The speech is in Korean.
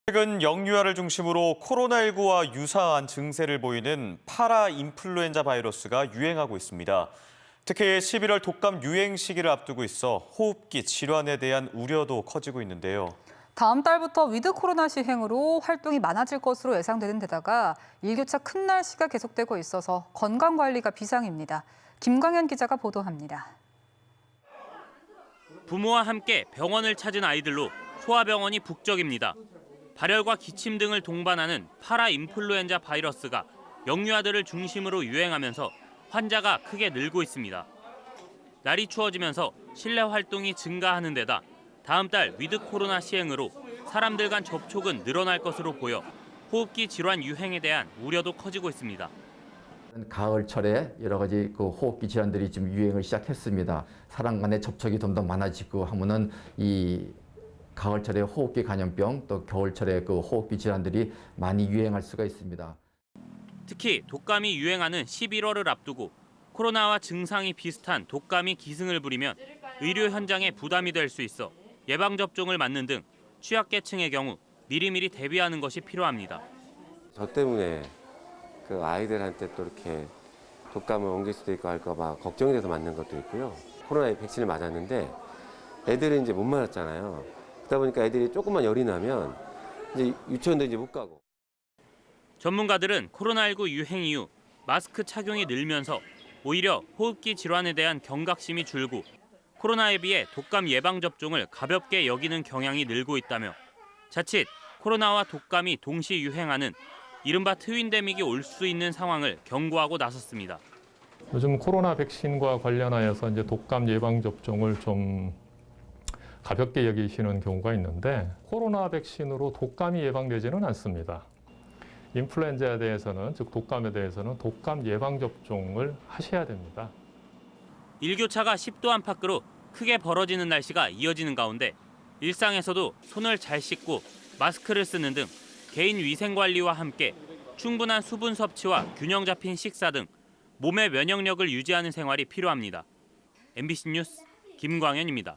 최근 영유아를 중심으로 코로나19와 유사한 증세를 보이는 파라인플루엔자 바이러스가 유행하고 있습니다. 특히 11월 독감 유행 시기를 앞두고 있어 호흡기 질환에 대한 우려도 커지고 있는데요. 다음 달부터 위드 코로나 시행으로 활동이 많아질 것으로 예상되는 데다가 일교차 큰 날씨가 계속되고 있어서 건강관리가 비상입니다. 김광현 기자가 보도합니다. 부모와 함께 병원을 찾은 아이들로 소아병원이 북적입니다. 발열과 기침 등을 동반하는 파라인플루엔자 바이러스가 영유아들을 중심으로 유행하면서 환자가 크게 늘고 있습니다. 날이 추워지면서 실내 활동이 증가하는 데다 다음 달 위드 코로나 시행으로 사람들 간 접촉은 늘어날 것으로 보여 호흡기 질환 유행에 대한 우려도 커지고 있습니다. 가을철에 여러 가지 호흡기 질환들이 지금 유행을 시작했습니다. 사람 간의 접촉이 좀 더 많아지고 하면은 이 가을철에 호흡기 감염병 또 겨울철에 호흡기 질환들이 많이 유행할 수가 있습니다. 특히 독감이 유행하는 11월을 앞두고 코로나와 증상이 비슷한 독감이 기승을 부리면 의료 현장에 부담이 될 수 있어 예방접종을 맞는 등 취약계층의 경우 미리미리 대비하는 것이 필요합니다. 저 때문에 그 아이들한테 또 이렇게 독감을 옮길 수도 있고 할까 봐 걱정이 돼서 맞는 것도 있고요. 코로나 백신을 맞았는데 애들이 이제 못 맞았잖아요. 그러다 보니까 애들이 조금만 열이 나면 이제 유치원도 이제 못 가고. 전문가들은 코로나19 유행 이후 마스크 착용이 늘면서 오히려 호흡기 질환에 대한 경각심이 줄고 코로나에 비해 독감 예방접종을 가볍게 여기는 경향이 늘고 있다며 자칫 코로나와 독감이 동시 유행하는 이른바 트윈데믹이 올 수 있는 상황을 경고하고 나섰습니다. 요즘 코로나 백신과 관련하여서 이제 독감 예방 접종을 좀 가볍게 여기시는 경우가 있는데 코로나 백신으로 독감이 예방되지는 않습니다. 인플루엔자에 대해서는 즉 독감에 대해서는 독감 예방 접종을 하셔야 됩니다. 일교차가 10도 안팎으로 크게 벌어지는 날씨가 이어지는 가운데 일상에서도 손을 잘 씻고 마스크를 쓰는 등 개인 위생 관리와 함께 충분한 수분 섭취와 균형 잡힌 식사 등 몸의 면역력을 유지하는 생활이 필요합니다. MBC 뉴스 김광현입니다.